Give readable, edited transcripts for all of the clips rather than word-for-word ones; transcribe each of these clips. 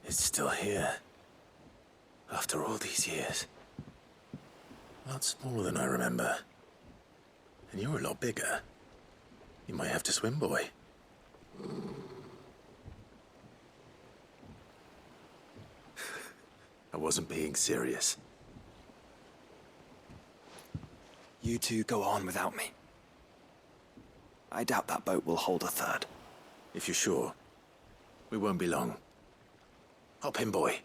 It's still here. After all these years. A lot smaller than I remember. And you're a lot bigger. You might have to swim, boy. I wasn't being serious. You two go on without me. I doubt that boat will hold a third. If you're sure, we won't be long. Hop in, boy.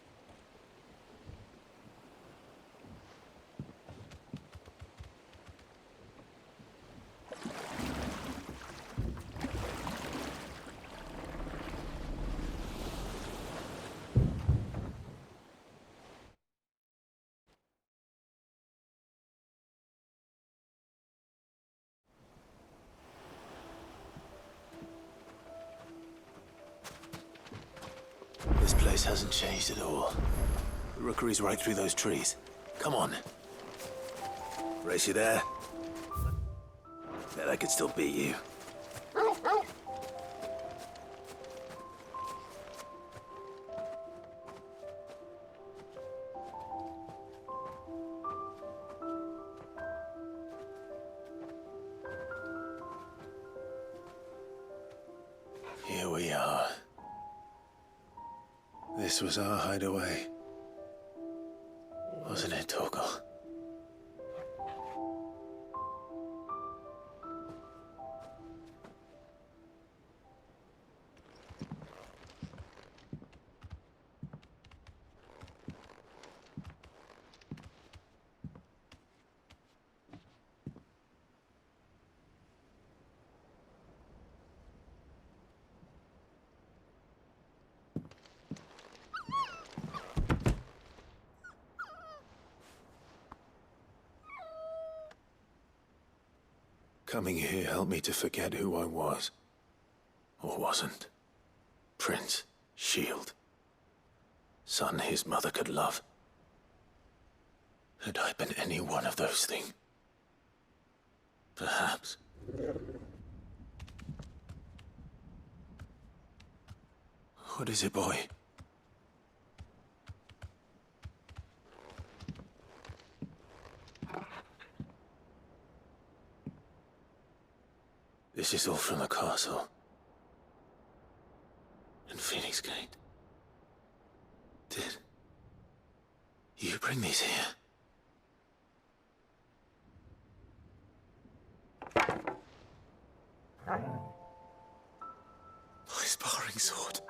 This place hasn't changed at all. The rookery's right through those trees. Come on. Race you there? Bet I could still beat you. Here we are. This was our hideaway. Wasn't it, Torgal? Coming here helped me to forget who I was. Or wasn't. Prince, shield. Son his mother could love. Had I been any one of those things? Perhaps. What is it, boy? This is all from the castle. And Phoenix Gate. Did you bring these here? My sparring sword.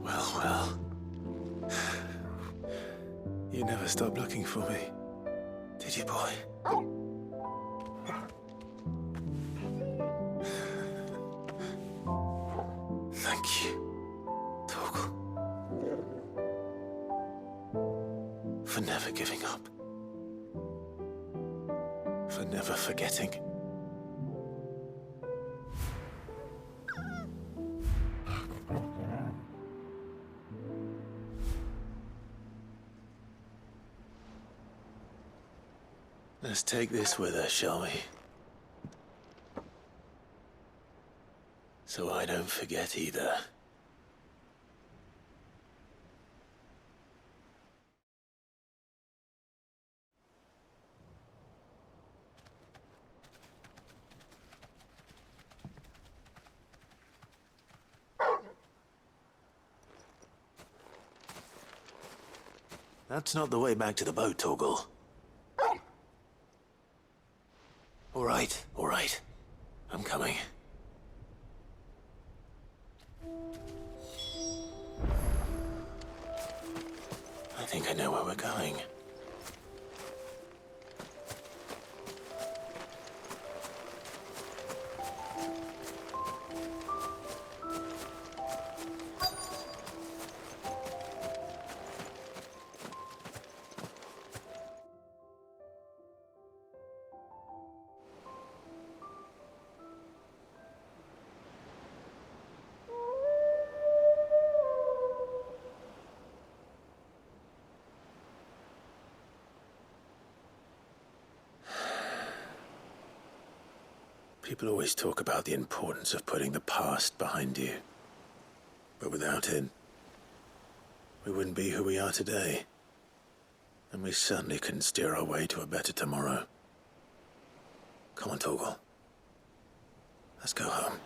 Well. You never stopped looking for me, did you, boy? Thank you, Torgal. For never giving up. For never forgetting. Let's take this with us, shall we? So I don't forget either. That's not the way back to the boat, Torgal. All right. I'm coming. I think I know where we're going. People always talk about the importance of putting the past behind you. But without it, we wouldn't be who we are today. And we certainly couldn't steer our way to a better tomorrow. Come on, Torgal. Let's go home.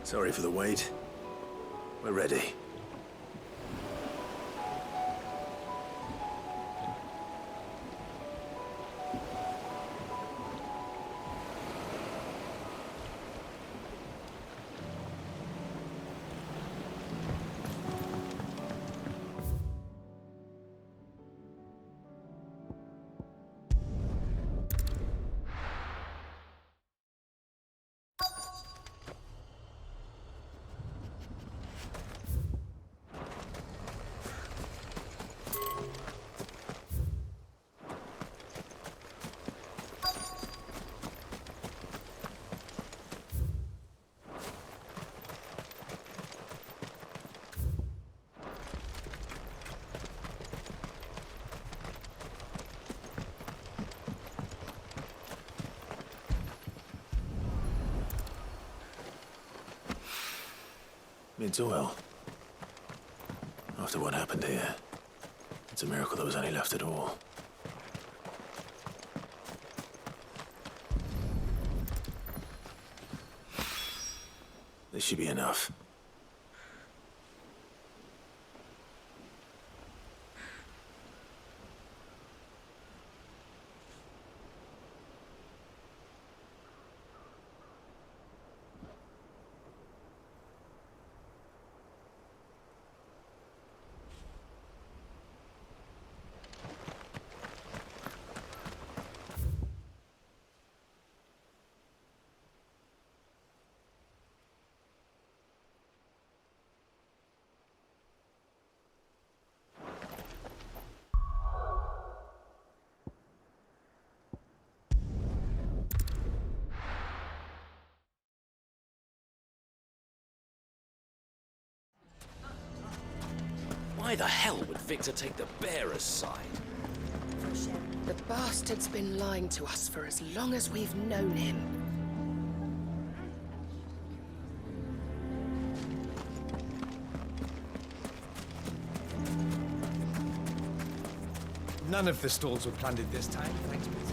Sorry for the wait. We're ready. It's oil. After what happened here, it's a miracle there was any left at all. This should be enough. Why the hell would Victor take the bearer's side? The bastard's been lying to us for as long as we've known him. None of the stalls were plundered this time, thanks, Positve.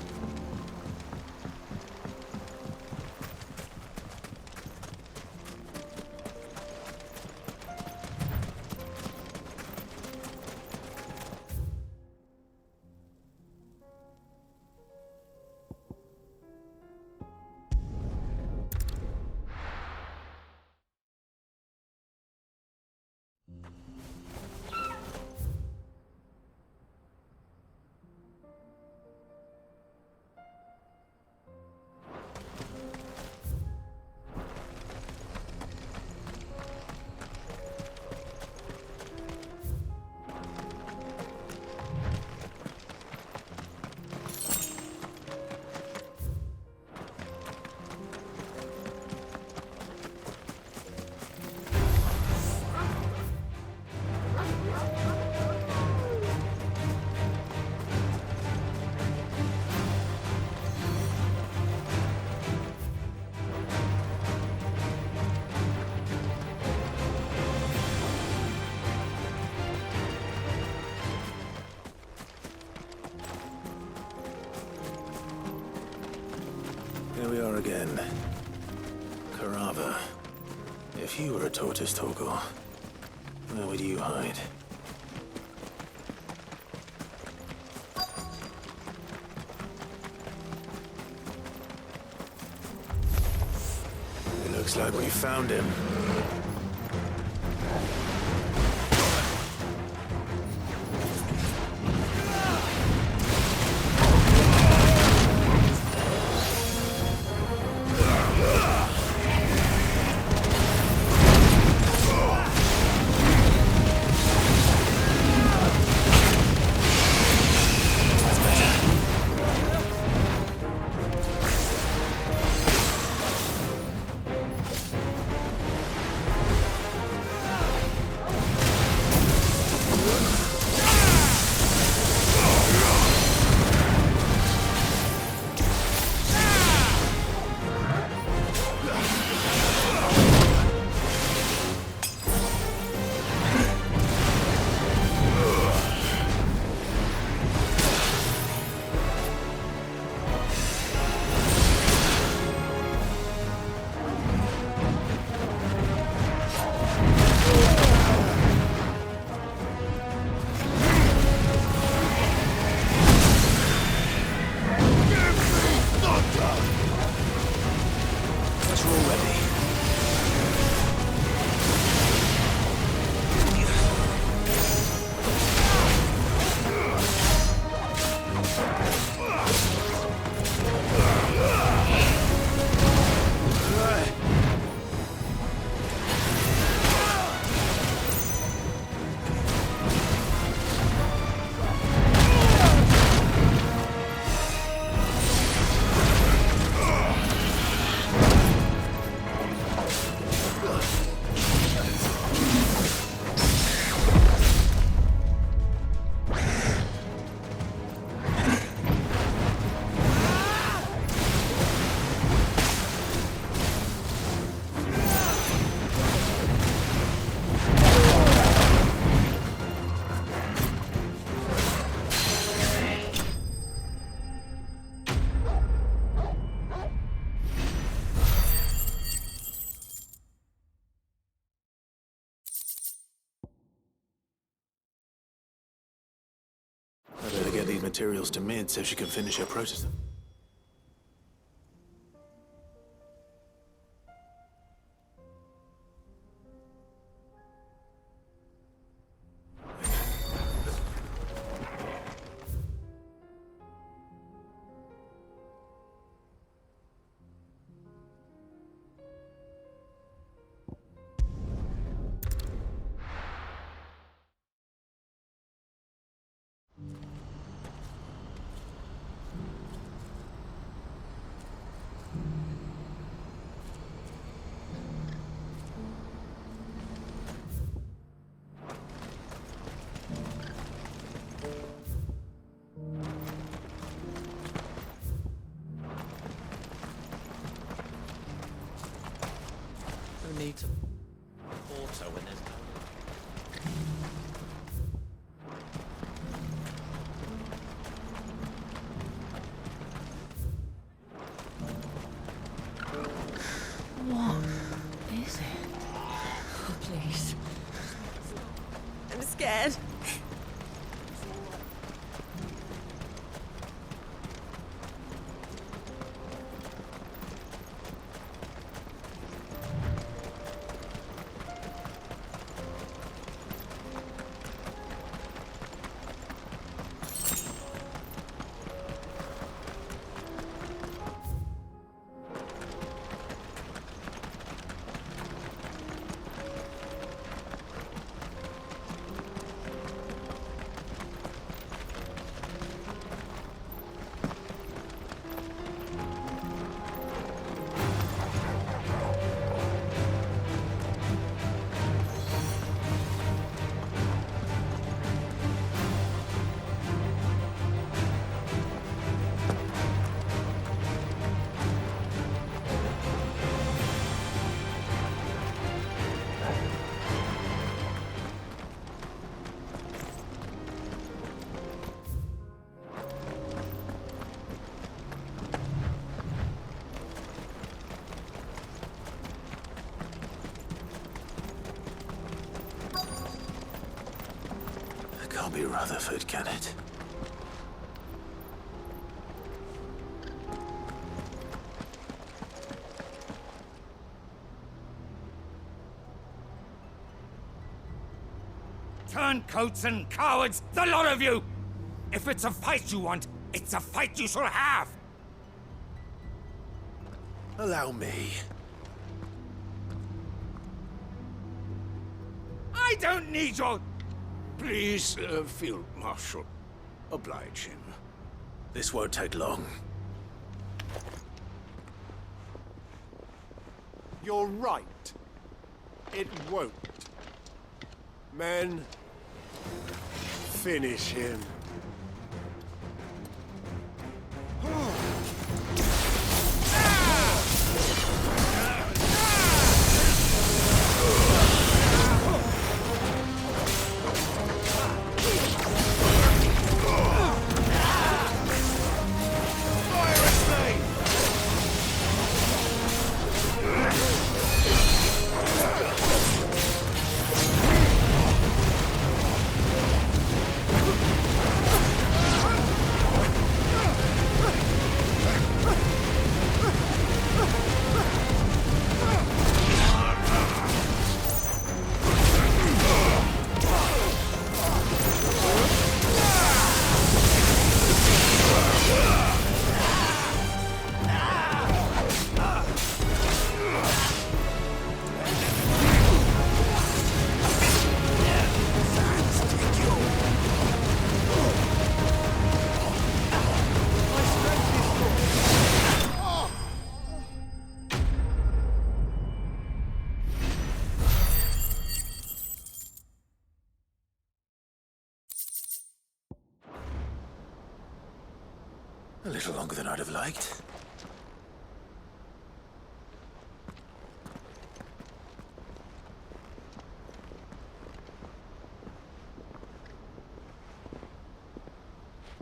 Here we are again. Carava. If you were a tortoise, Torgal, where would you hide? It looks like we found him. materials to Mid so she can finish her prototype. Who needs a auto when there's no... What is it? Oh, please. I'm scared. Can't be Rutherford, can it? Turncoats and cowards, the lot of you! If it's a fight you want, it's a fight you shall have! Allow me. I don't need your... Please, Field Marshal, oblige him. This won't take long. You're right. It won't. Men, finish him. A little longer than I'd have liked.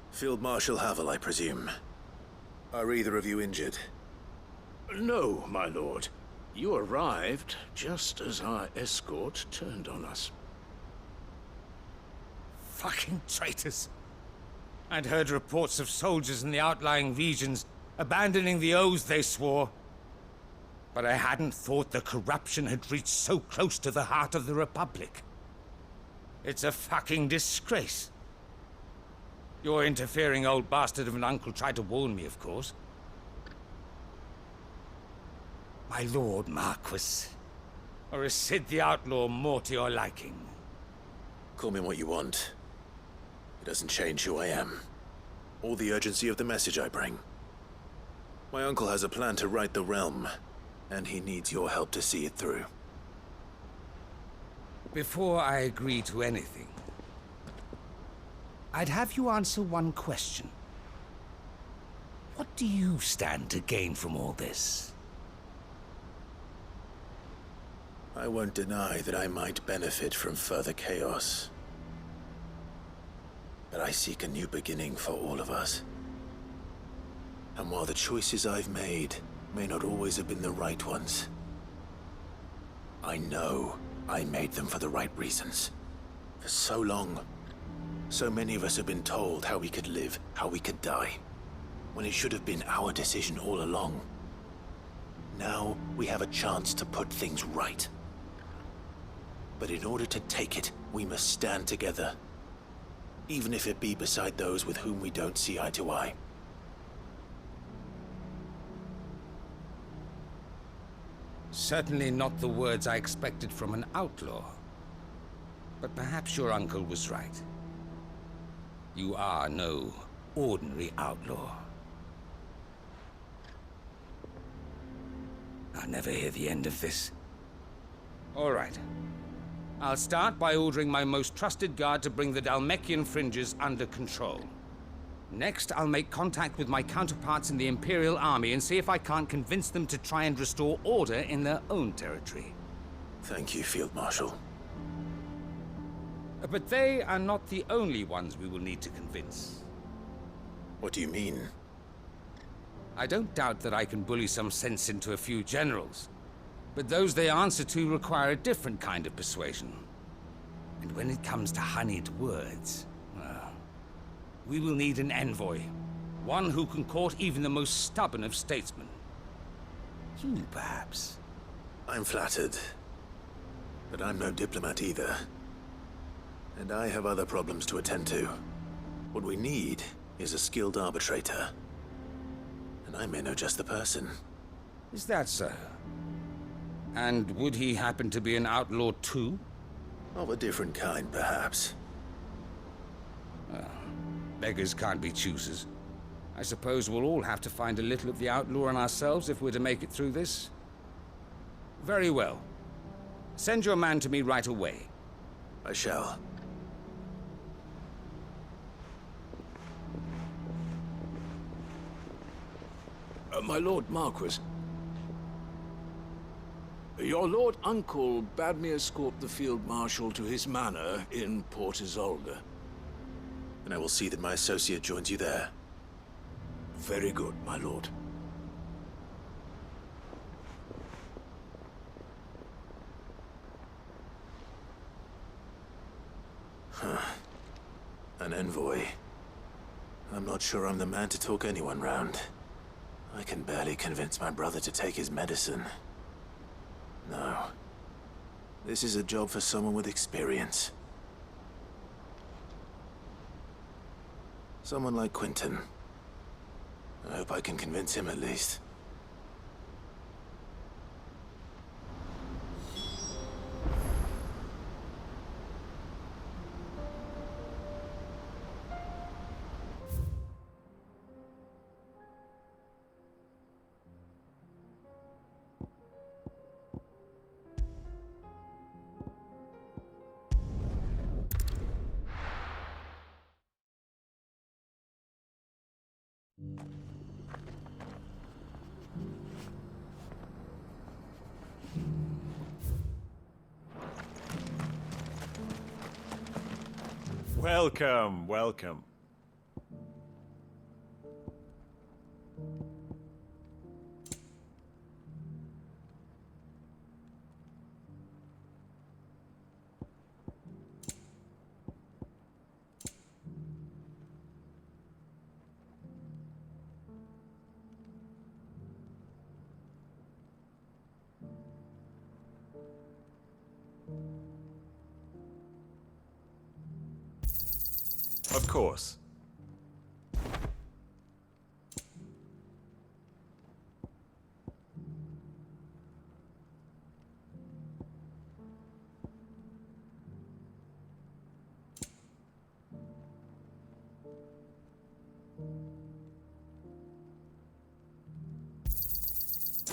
Field Marshal Havel, I presume. Are either of you injured? No, my lord. You arrived just as our escort turned on us. Fucking traitors. I'd heard reports of soldiers in the outlying regions abandoning the oaths they swore. But I hadn't thought the corruption had reached so close to the heart of the Republic. It's a fucking disgrace. Your interfering old bastard of an uncle tried to warn me, of course. My lord Marquis. Or is Sid the Outlaw more to your liking? Call me what you want. It doesn't change who I am, or the urgency of the message I bring. My uncle has a plan to right the realm, and he needs your help to see it through. Before I agree to anything, I'd have you answer one question. What do you stand to gain from all this? I won't deny that I might benefit from further chaos. But I seek a new beginning for all of us. And while the choices I've made may not always have been the right ones, I know I made them for the right reasons. For so long, so many of us have been told how we could live, how we could die, when it should have been our decision all along. Now we have a chance to put things right. But in order to take it, we must stand together. Even if it be beside those with whom we don't see eye to eye. Certainly not the words I expected from an outlaw. But perhaps your uncle was right. You are no ordinary outlaw. I'll never hear the end of this. All right. I'll start by ordering my most trusted guard to bring the Dhalmekian fringes under control. Next, I'll make contact with my counterparts in the Imperial Army and see if I can't convince them to try and restore order in their own territory. Thank you, Field Marshal. But they are not the only ones we will need to convince. What do you mean? I don't doubt that I can bully some sense into a few generals. But those they answer to require a different kind of persuasion. And when it comes to honeyed words, well, we will need an envoy. One who can court even the most stubborn of statesmen. You, perhaps. I'm flattered. But I'm no diplomat either. And I have other problems to attend to. What we need is a skilled arbitrator. And I may know just the person. Is that so? And would he happen to be an outlaw too? Of a different kind, perhaps. Beggars can't be choosers. I suppose we'll all have to find a little of the outlaw in ourselves if we're to make it through this. Very well. Send your man to me right away. I shall. My Lord Marquis. Your Lord Uncle bade me escort the Field Marshal to his manor in Port Isolde. And I will see that my associate joins you there. Very good, my lord. An envoy. I'm not sure I'm the man to talk anyone round. I can barely convince my brother to take his medicine. No. This is a job for someone with experience. Someone like Quentin. I hope I can convince him at least. Welcome, welcome. Of course.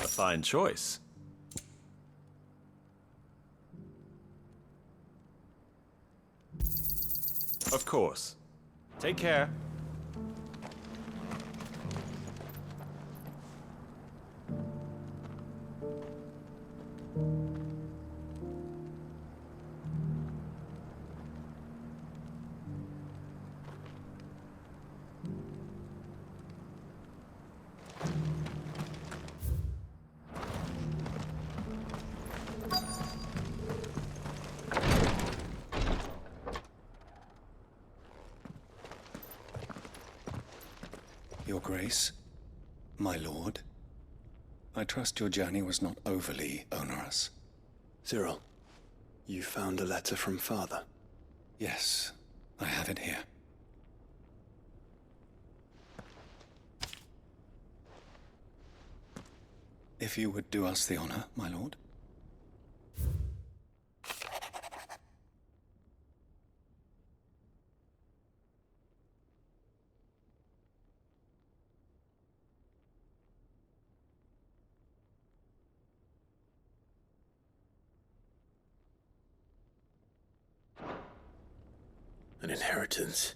A fine choice. Of course. Take care. Your Grace, my lord, I trust your journey was not overly onerous. Cyril, you found a letter from Father. Yes, I have it here. If you would do us the honor, my lord. An inheritance.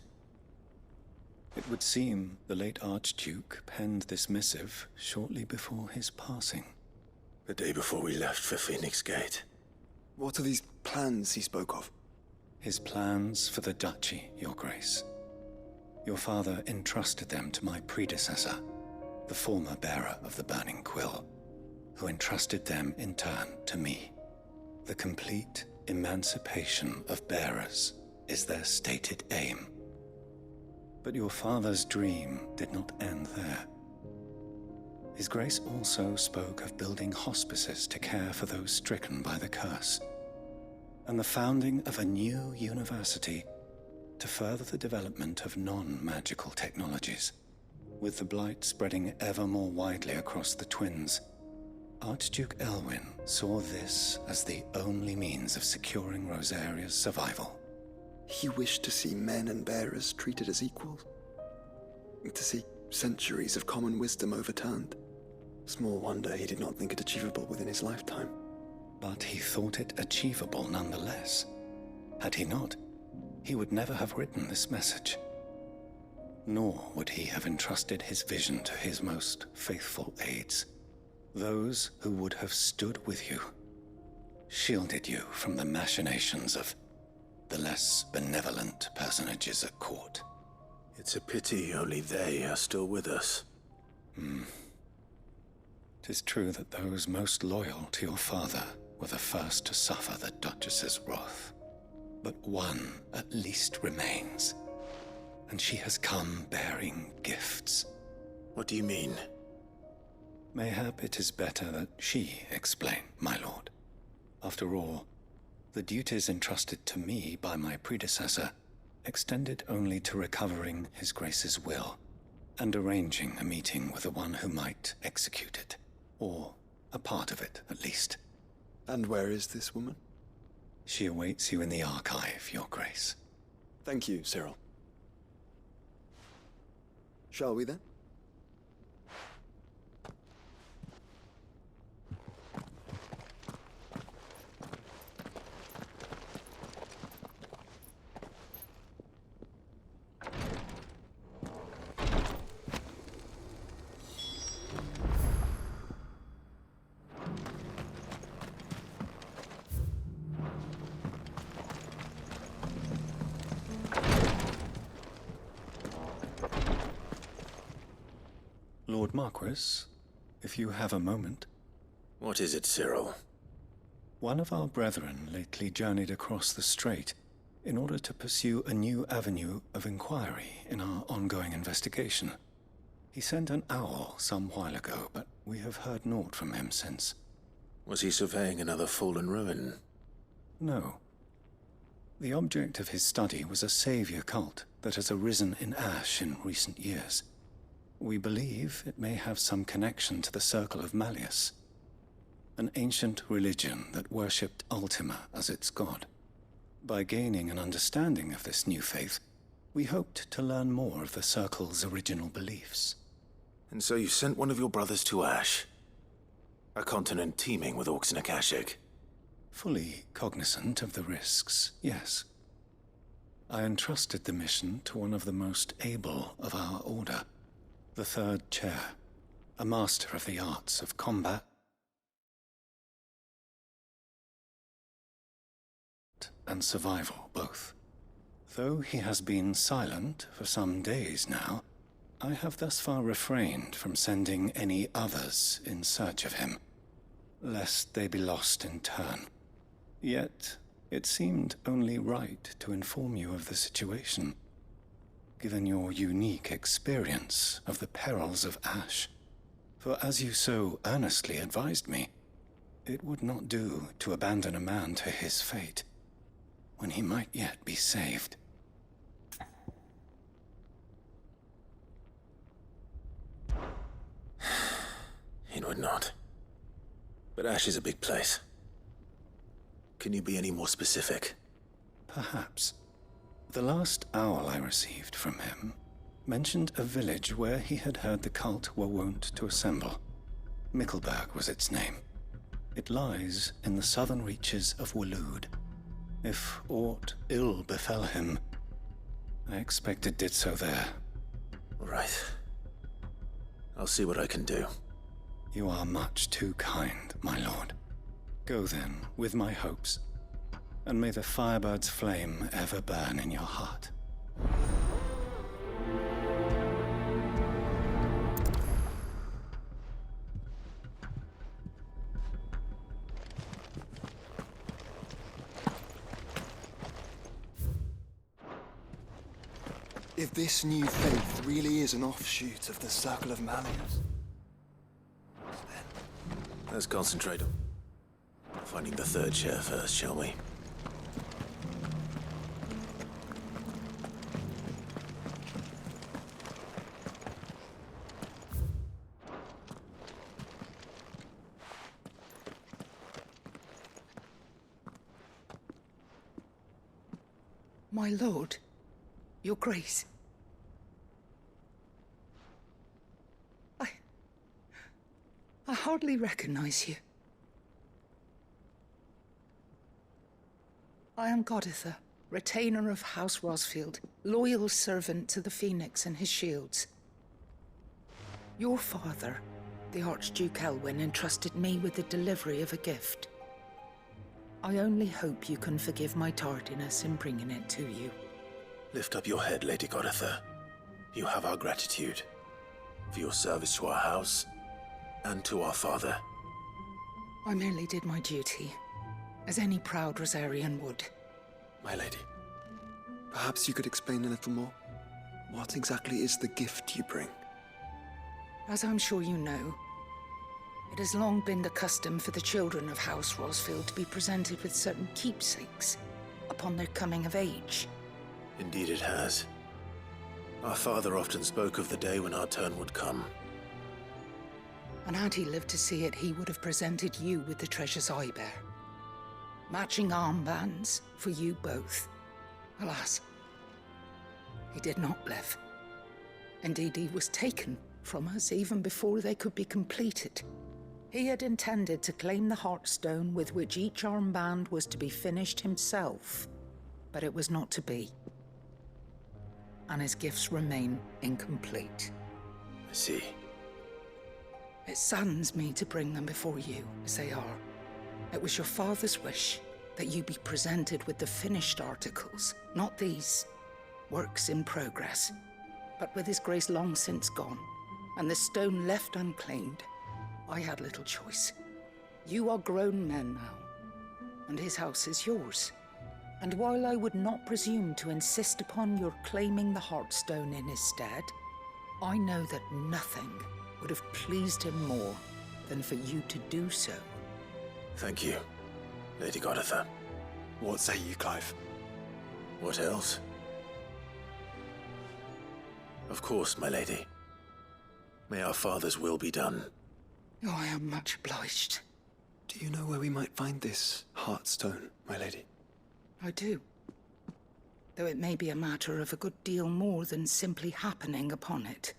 It would seem the late Archduke penned this missive shortly before his passing. The day before we left for Phoenix Gate. What are these plans he spoke of? His plans for the duchy, Your Grace. Your father entrusted them to my predecessor, the former bearer of the Burning Quill, who entrusted them in turn to me. The complete emancipation of bearers is their stated aim. But your father's dream did not end there. His Grace also spoke of building hospices to care for those stricken by the curse, and the founding of a new university to further the development of non-magical technologies. With the blight spreading ever more widely across the twins, Archduke Elwyn saw this as the only means of securing Rosaria's survival. He wished to see men and bearers treated as equals. To see centuries of common wisdom overturned. Small wonder he did not think it achievable within his lifetime. But he thought it achievable nonetheless. Had he not, he would never have written this message. Nor would he have entrusted his vision to his most faithful aides. Those who would have stood with you, shielded you from the machinations of the less benevolent personages at court. It's a pity only they are still with us. 'Tis true that those most loyal to your father were the first to suffer the Duchess's wrath. But one at least remains, and she has come bearing gifts. What do you mean? Mayhap it is better that she explain, my lord. After all, the duties entrusted to me by my predecessor extended only to recovering His Grace's will and arranging a meeting with the one who might execute it, or a part of it at least. And where is this woman? She awaits you in the archive, Your Grace. Thank you, Cyril. Shall we then? Lord Marquis, if you have a moment. What is it, Cyril? One of our brethren lately journeyed across the strait in order to pursue a new avenue of inquiry in our ongoing investigation. He sent an owl some while ago, but we have heard naught from him since. Was he surveying another fallen ruin? No. The object of his study was a savior cult that has arisen in Ash in recent years. We believe it may have some connection to the Circle of Malleus, an ancient religion that worshipped Ultima as its god. By gaining an understanding of this new faith, we hoped to learn more of the Circle's original beliefs. And so you sent one of your brothers to Ash, a continent teeming with orcs and Akashic. Fully cognizant of the risks, yes. I entrusted the mission to one of the most able of our order, the Third Chair, a master of the arts of combat and survival both. Though he has been silent for some days now, I have thus far refrained from sending any others in search of him, lest they be lost in turn. Yet, it seemed only right to inform you of the situation, given your unique experience of the perils of Ash. For as you so earnestly advised me, it would not do to abandon a man to his fate, when he might yet be saved. It would not. But Ash is a big place. Can you be any more specific? Perhaps. The last owl I received from him mentioned a village where he had heard the cult were wont to assemble. Mickleburg was its name. It lies in the southern reaches of Waloed. If aught ill befell him, I expect it did so there. Right. I'll see what I can do. You are much too kind, my lord. Go then, with my hopes, and may the firebird's flame ever burn in your heart. If this new faith really is an offshoot of the Circle of Malleus, Let's concentrate on finding the third chair first, shall we? My lord, your grace. I hardly recognize you. I am Goditha, retainer of House Rosfield, loyal servant to the Phoenix and his shields. Your father, the Archduke Elwyn, entrusted me with the delivery of a gift. I only hope you can forgive my tardiness in bringing it to you. Lift up your head, Lady Goditha. You have our gratitude for your service to our house and to our father. I merely did my duty, as any proud Rosarian would. my lady, perhaps you could explain a little more? What exactly is the gift you bring? As I'm sure you know, it has long been the custom for the children of House Rosfield to be presented with certain keepsakes upon their coming of age. Indeed it has. Our father often spoke of the day when our turn would come. And had he lived to see it, he would have presented you with the treasures I bear. Matching armbands for you both. Alas, he did not live. Indeed, he was taken from us even before they could be completed. He had intended to claim the Heartstone with which each armband was to be finished himself, but it was not to be. And his gifts remain incomplete. I see. It saddens me to bring them before you, as they are. It was your father's wish that you be presented with the finished articles, not these works in progress. But with his grace long since gone, and the stone left unclaimed, I had little choice. You are grown men now, and his house is yours. And while I would not presume to insist upon your claiming the Heartstone in his stead, I know that nothing would have pleased him more than for you to do so. Thank you, Lady Goditha. What say you, Clive? What else? Of course, my lady. May our father's will be done. Oh, I am much obliged. Do you know where we might find this Heartstone, my lady? I do. Though it may be a matter of a good deal more than simply happening upon it.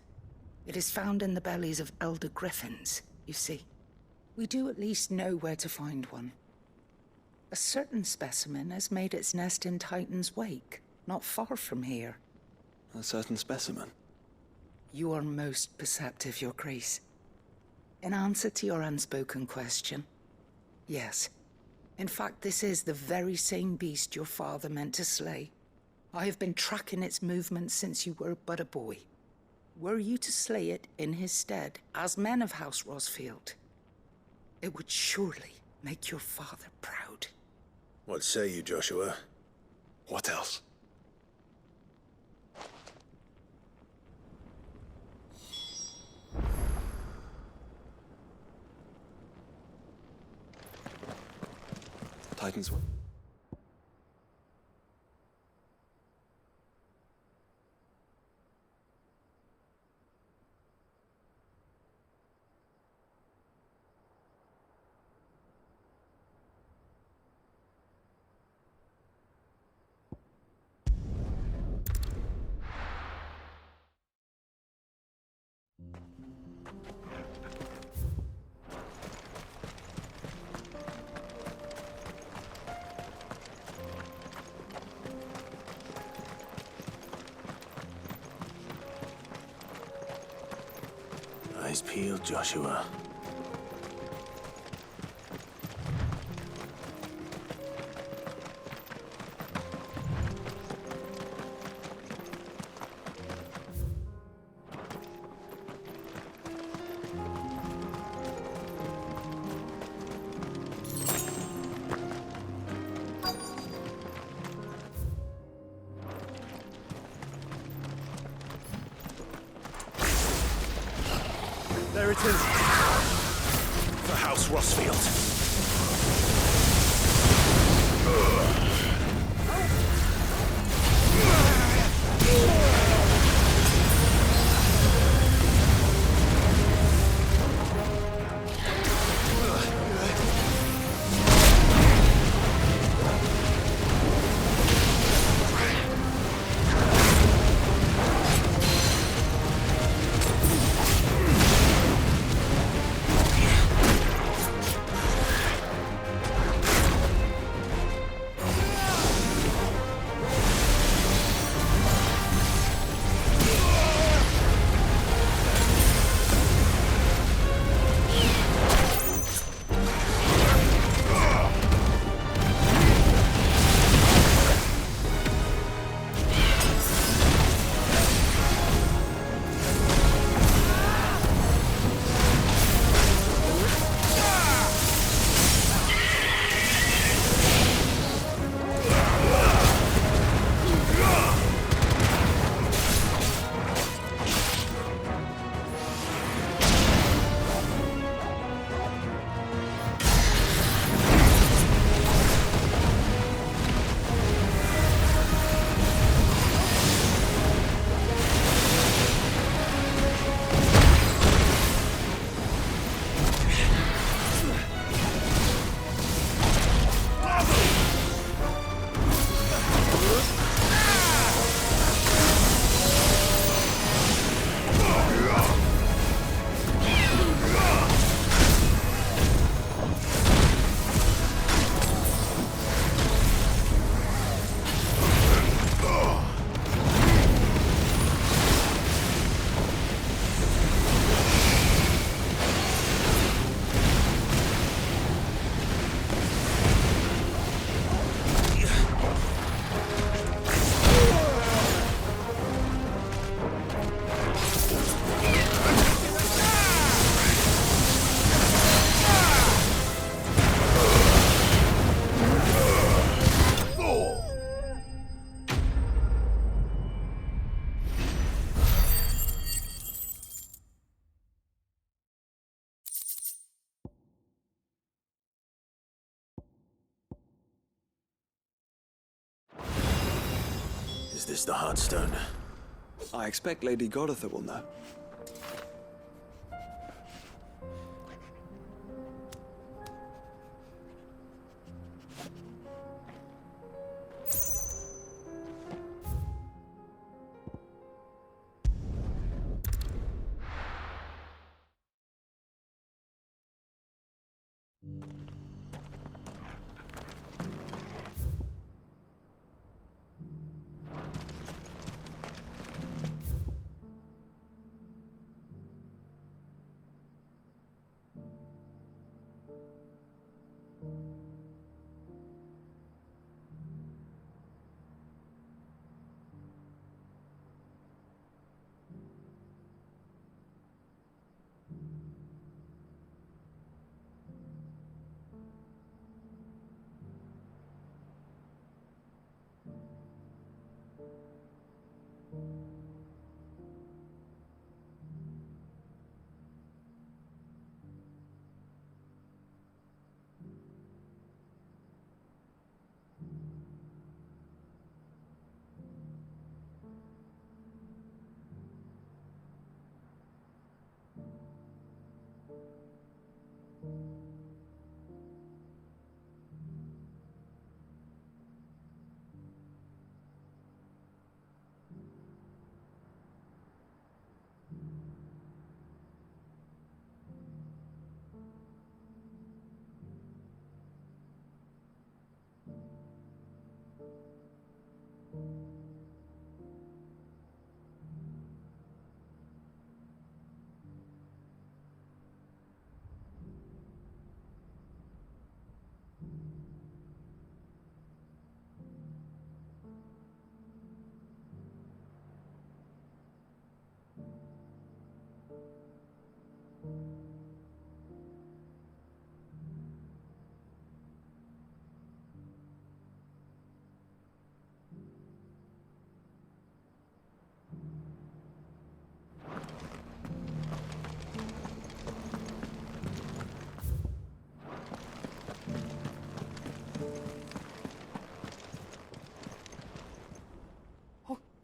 It is found in the bellies of elder griffins, you see. We do at least know where to find one. A certain specimen has made its nest in Titan's Wake, not far from here. A certain specimen? You are most perceptive, Your Grace. In answer to your unspoken question, yes. In fact, this is the very same beast your father meant to slay. I have been tracking its movements since you were but a boy. Were you to slay it in his stead, as men of House Rosfield, it would surely make your father proud. What say you, Joshua? What else? Titan's Wake. Eyes peeled, Joshua. There it is. For House Rosfield. Is this the Heartstone? I expect Lady Goditha will know.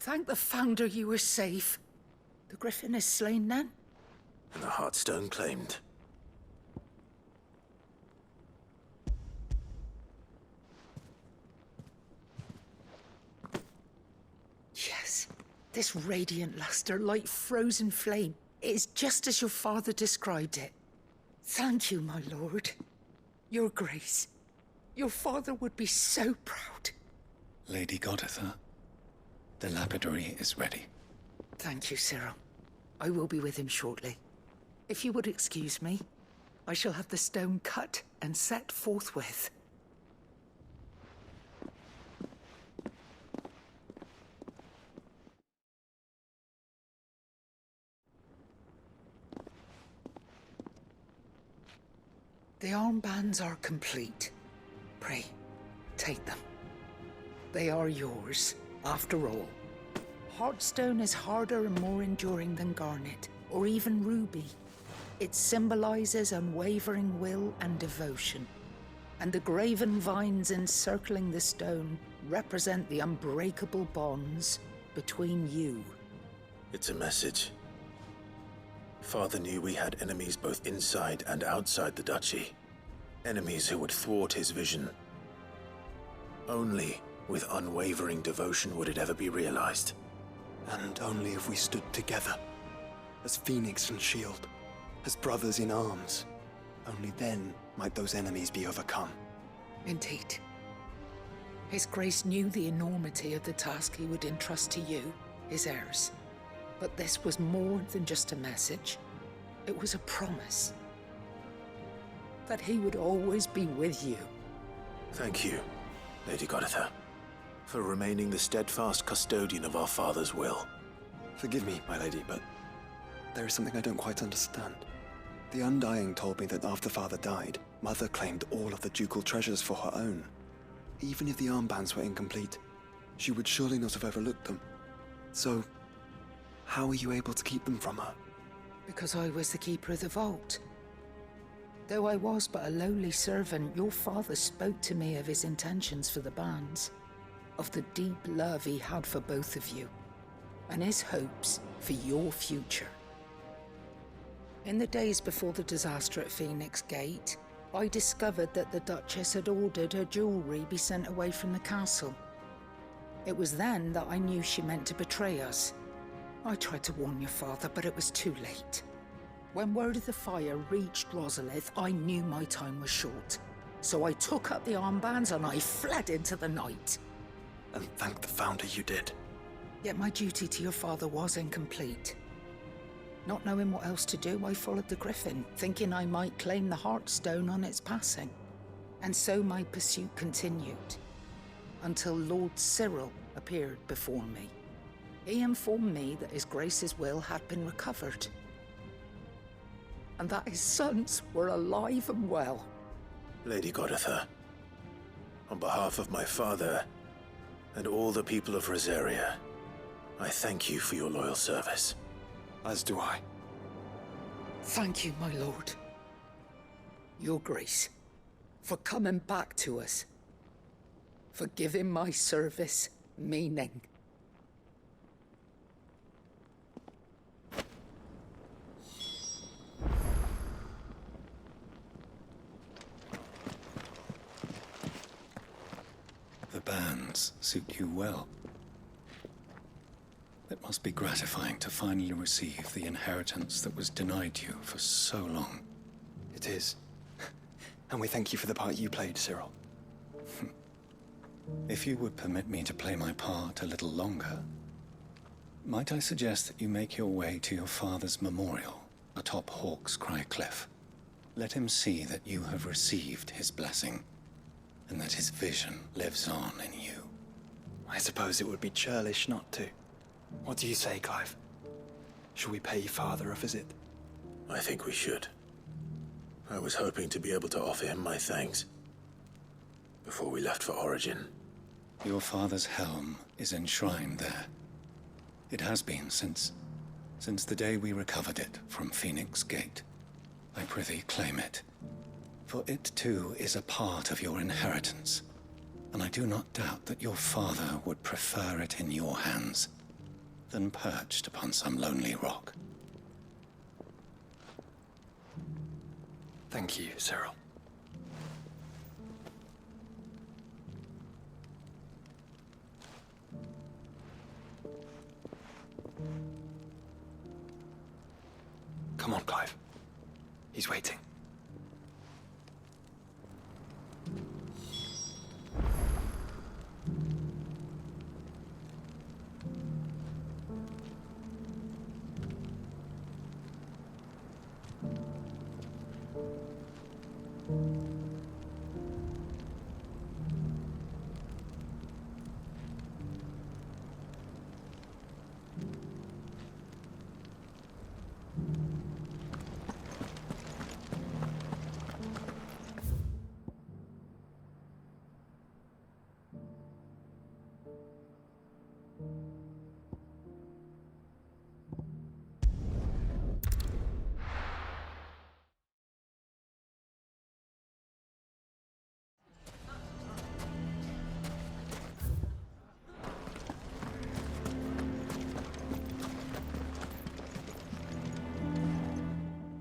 Thank the Founder you were safe. The Griffin is slain then? And the Heartstone claimed. Yes. This radiant luster, like frozen flame, it is just as your father described it. Thank you, my lord. Your Grace. Your father would be so proud. Lady Goditha, the lapidary is ready. Thank you, Cyril. I will be with him shortly. If you would excuse me, I shall have the stone cut and set forthwith. The armbands are complete. Pray, take them. They are yours, after all. Heartstone is harder and more enduring than garnet, or even ruby. It symbolizes unwavering will and devotion. And the graven vines encircling the stone represent the unbreakable bonds between you. It's a message. Father knew we had enemies both inside and outside the duchy. Enemies who would thwart his vision. Only with unwavering devotion would it ever be realized. And only if we stood together, as Phoenix and Shield, as brothers in arms, only then might those enemies be overcome. Indeed. His Grace knew the enormity of the task he would entrust to you, his heirs. But this was more than just a message. It was a promise. That he would always be with you. Thank you, Lady Goditha, for remaining the steadfast custodian of our father's will. Forgive me, my lady, but there is something I don't quite understand. The Undying told me that after Father died, Mother claimed all of the ducal treasures for her own. Even if the armbands were incomplete, she would surely not have overlooked them. So, how were you able to keep them from her? Because I was the keeper of the vault. Though I was but a lowly servant, your father spoke to me of his intentions for the bands, of the deep love he had for both of you. and his hopes for your future. In the days before the disaster at Phoenix Gate, I discovered that the Duchess had ordered her jewelry be sent away from the castle. It was then that I knew she meant to betray us. I tried to warn your father, but it was too late. When word of the fire reached Rosalith, I knew my time was short. So I took up the armbands and I fled into the night. And thank the Founder you did. Yet my duty to your father was incomplete. Not knowing what else to do, I followed the Griffin, thinking I might claim the Heartstone on its passing. And so my pursuit continued, until Lord Cyril appeared before me. He informed me that His Grace's will had been recovered, and that his sons were alive and well. Lady Goditha, on behalf of my father and all the people of Rosaria, I thank you for your loyal service. As do I. Thank you, my lord. Your Grace, for coming back to us, for giving my service meaning. The bands suit you well. It must be gratifying to finally receive the inheritance that was denied you for so long. It is. And we thank you for the part you played, Cyril. If you would permit me to play my part a little longer, might I suggest that you make your way to your father's memorial atop Hawk's Cry Cliff? Let him see that you have received his blessing, and that his vision lives on in you. I suppose it would be churlish not to. What do you say, Clive? Shall we pay Father a visit? I think we should. I was hoping to be able to offer him my thanks before we left for Origin. Your father's helm is enshrined there. It has been since the day we recovered it from Phoenix Gate. I prithee claim it, for it too is a part of your inheritance, and I do not doubt that your father would prefer it in your hands than perched upon some lonely rock. Thank you, Cyril. Come on, Clive. He's waiting.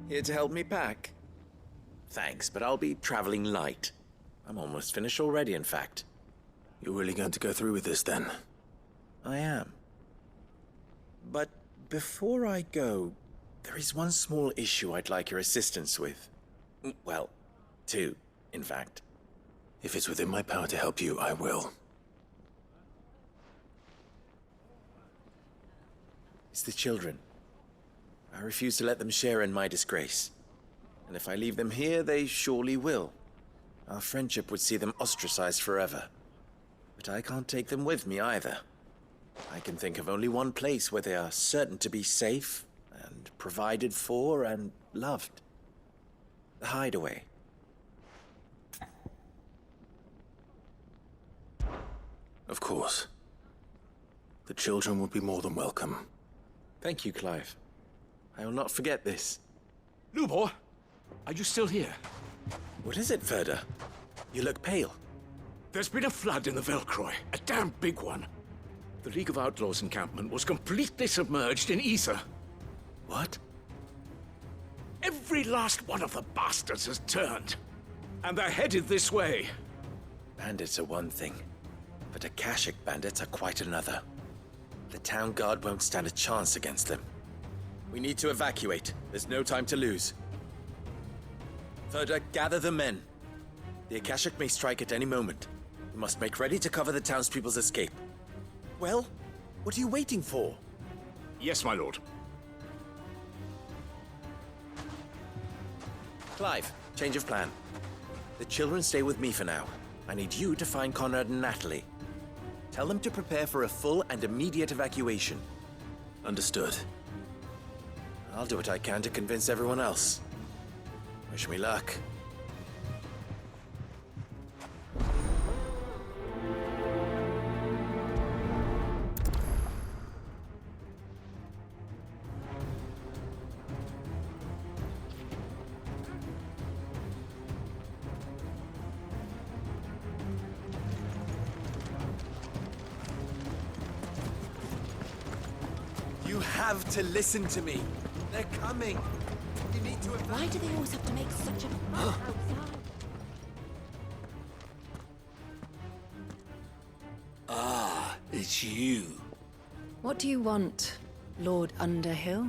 Here to help me pack? Thanks, but I'll be traveling light. I'm almost finished already, in fact. You're really going to go through with this, then? I am. But before I go, there is one small issue I'd like your assistance with. Well, two, in fact. If it's within my power to help you, I will. It's the children. I refuse to let them share in my disgrace. And if I leave them here, they surely will. Our friendship would see them ostracized forever. But I can't take them with me either. I can think of only one place where they are certain to be safe and provided for and loved. The Hideaway. Of course. The children would be more than welcome. Thank you, Clive. I will not forget this. Lubor, are you still here? What is it, Verda? You look pale. There's been a flood in the Velcroy, a damn big one. The League of Outlaws encampment was completely submerged in ether. What? Every last one of the bastards has turned. And they're headed this way. Bandits are one thing, but Akashic bandits are quite another. The town guard won't stand a chance against them. We need to evacuate. There's no time to lose. Further, gather the men. The Akashic may strike at any moment. We must make ready to cover the townspeople's escape. Well, what are you waiting for? Yes, my lord. Clive, change of plan. The children stay with me for now. I need you to find Conrad and Natalie. Tell them to prepare for a full and immediate evacuation. Understood. I'll do what I can to convince everyone else. Wish me luck. You have to listen to me. They're coming. You need to... Why do they always have to make such a fuss outside? Ah, it's you. What do you want, Lord Underhill?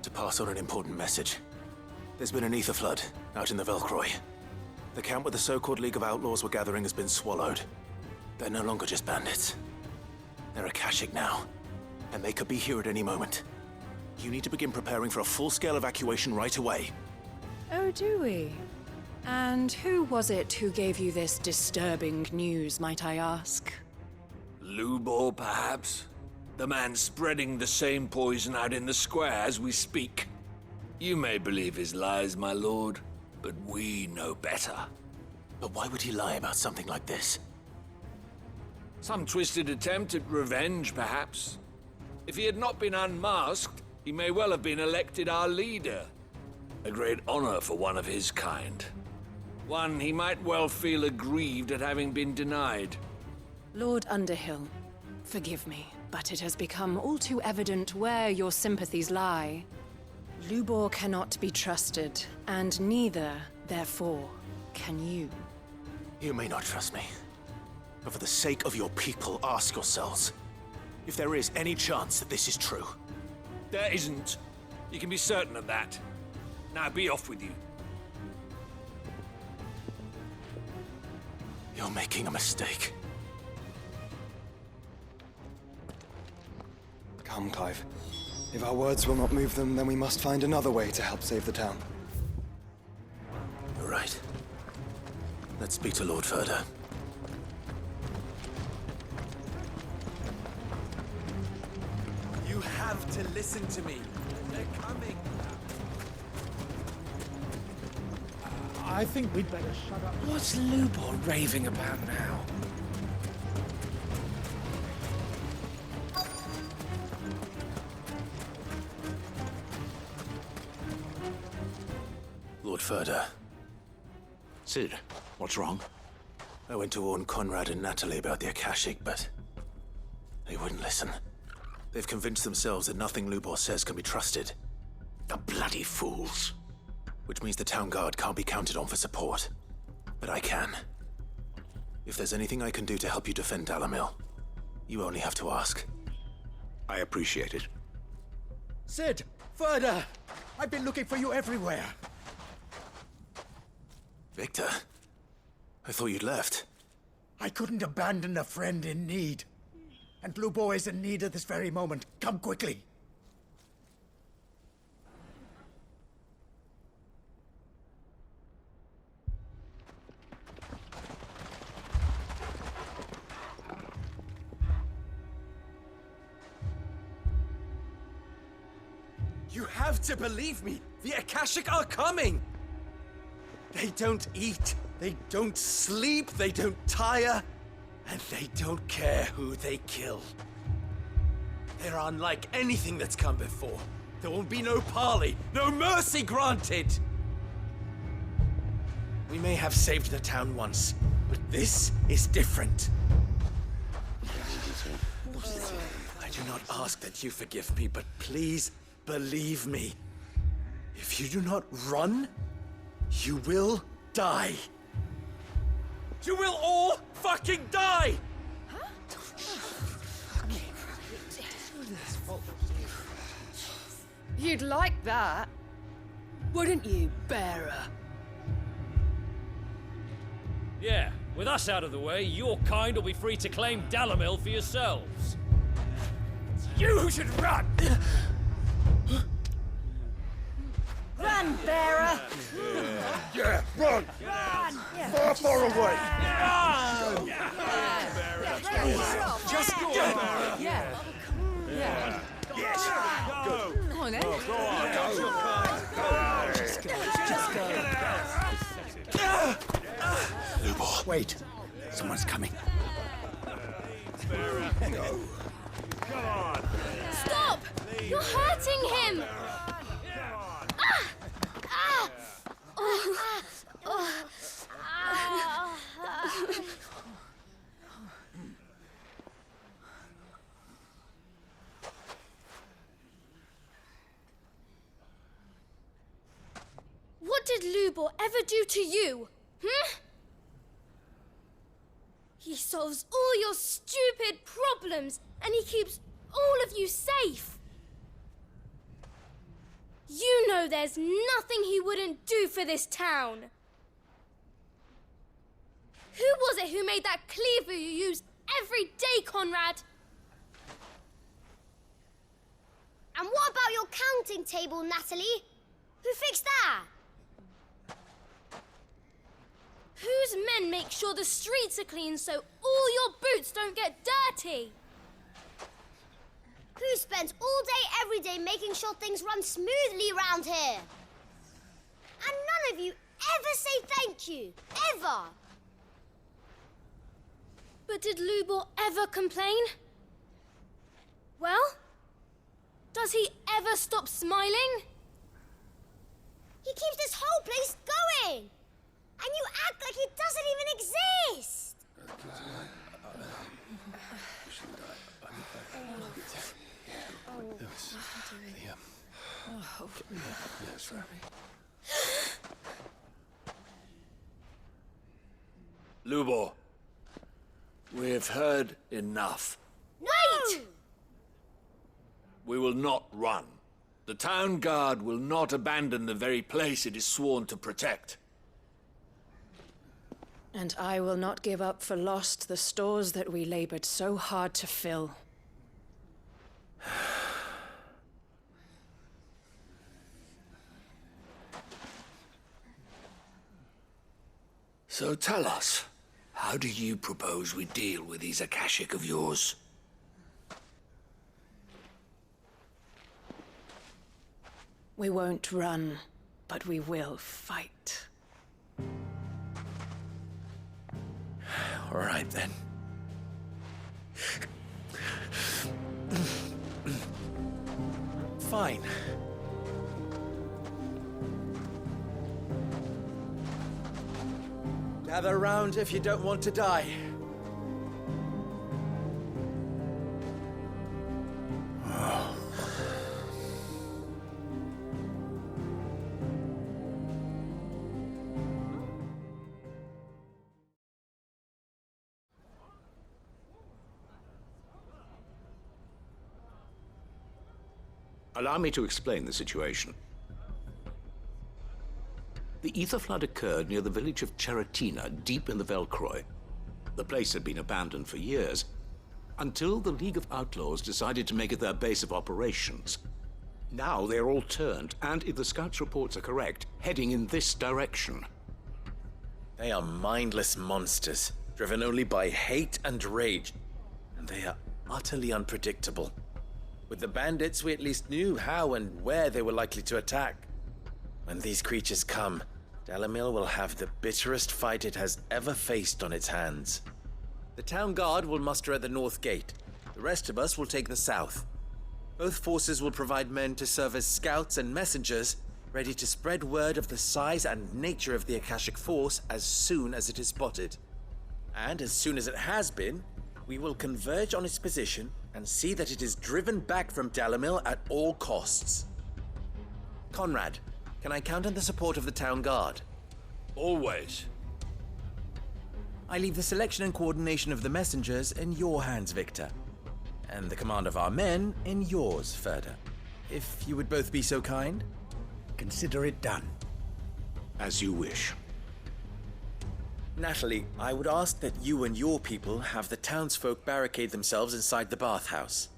To pass on an important message. There's been an ether flood out in the Velcroy. The camp where the so-called League of Outlaws were gathering has been swallowed. They're no longer just bandits. They're Akashic now, and they could be here at any moment. You need to begin preparing for a full-scale evacuation right away. Oh, do we? And who was it who gave you this disturbing news, might I ask? Lubor, perhaps? The man spreading the same poison out in the square as we speak. You may believe his lies, my lord, but we know better. But why would he lie about something like this? Some twisted attempt at revenge, perhaps. If he had not been unmasked, he may well have been elected our leader. A great honor for one of his kind. One he might well feel aggrieved at having been denied. Lord Underhill, forgive me, but it has become all too evident where your sympathies lie. Lubor cannot be trusted, and neither, therefore, can you. You may not trust me, but for the sake of your people, ask yourselves if there is any chance that this is true. There isn't. You can be certain of that. Now be off with you. You're making a mistake. Come, Clive. If our words will not move them, then we must find another way to help save the town. You're right. Let's speak to Lord Furder. You have to listen to me. They're coming. I think we'd better shut up. What's Lubor raving about now? Lord Furder, Sid, what's wrong? I went to warn Conrad and Natalie about the Akashic, but they wouldn't listen. They've convinced themselves that nothing Lubor says can be trusted. The bloody fools. Which means the town guard can't be counted on for support. But I can. If there's anything I can do to help you defend Dalamil, you only have to ask. I appreciate it. Sid! Further! I've been looking for you everywhere. Victor? I thought you'd left. I couldn't abandon a friend in need. And Lubor is in need at this very moment. Come quickly. You have to believe me. The Akashic are coming. They don't eat, they don't sleep, they don't tire, and they don't care who they kill. They're unlike anything that's come before. There will be no parley, no mercy granted. We may have saved the town once, but this is different. do not ask that you forgive me, but please believe me. If you do not run, you will die. You will all fucking die! You'd like that, wouldn't you, bearer? Yeah, with us out of the way, your kind will be free to claim Dalamil for yourselves. You should run! Run, bearer! Yeah, run! Run! Far, far away! Just go! Yeah. Yeah. Yes! Go! Come on, then. Go on! Just go. Lubor, wait. Someone's coming. Stop! You're hurting him! What did Lubor ever do to you? He solves all your stupid problems, and he keeps all of you safe. You know there's nothing he wouldn't do for this town. Who was it who made that cleaver you use every day, Conrad? And what about your counting table, Natalie? Who fixed that? Whose men make sure the streets are clean so all your boots don't get dirty? Who spends all day every day making sure things run smoothly round here? And none of you ever say thank you, ever. But did Lubor ever complain? Well, does he ever stop smiling? He keeps this whole place going. And you act like it doesn't even exist! Lubor, we've heard enough. Wait! We will not run. The town guard will not abandon the very place it is sworn to protect. And I will not give up for lost the stores that we labored so hard to fill. So tell us, how do you propose we deal with these Akashic of yours? We won't run, but we will fight. All right, then. Fine. Gather round if you don't want to die. Allow me to explain the situation. The ether flood occurred near the village of Cheratina, deep in the Velcroy. The place had been abandoned for years, until the League of Outlaws decided to make it their base of operations. Now they're all turned, and if the scouts' reports are correct, heading in this direction. They are mindless monsters, driven only by hate and rage, and they are utterly unpredictable. With the bandits, we at least knew how and where they were likely to attack. When these creatures come, Dalamil will have the bitterest fight it has ever faced on its hands. The town guard will muster at the north gate. The rest of us will take the south. Both forces will provide men to serve as scouts and messengers, ready to spread word of the size and nature of the Akashic force as soon as it is spotted. And as soon as it has been, we will converge on its position and see that it is driven back from Dalimil at all costs. Conrad, can I count on the support of the town guard? Always. I leave the selection and coordination of the messengers in your hands, Victor. And the command of our men in yours, Ferda. If you would both be so kind. Consider it done. As you wish. Natalie, I would ask that you and your people have the townsfolk barricade themselves inside the bathhouse.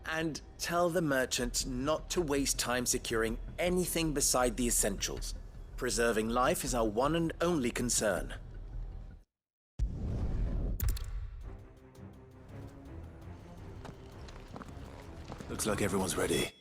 And tell the merchant not to waste time securing anything beside the essentials. Preserving life is our one and only concern. Looks like everyone's ready.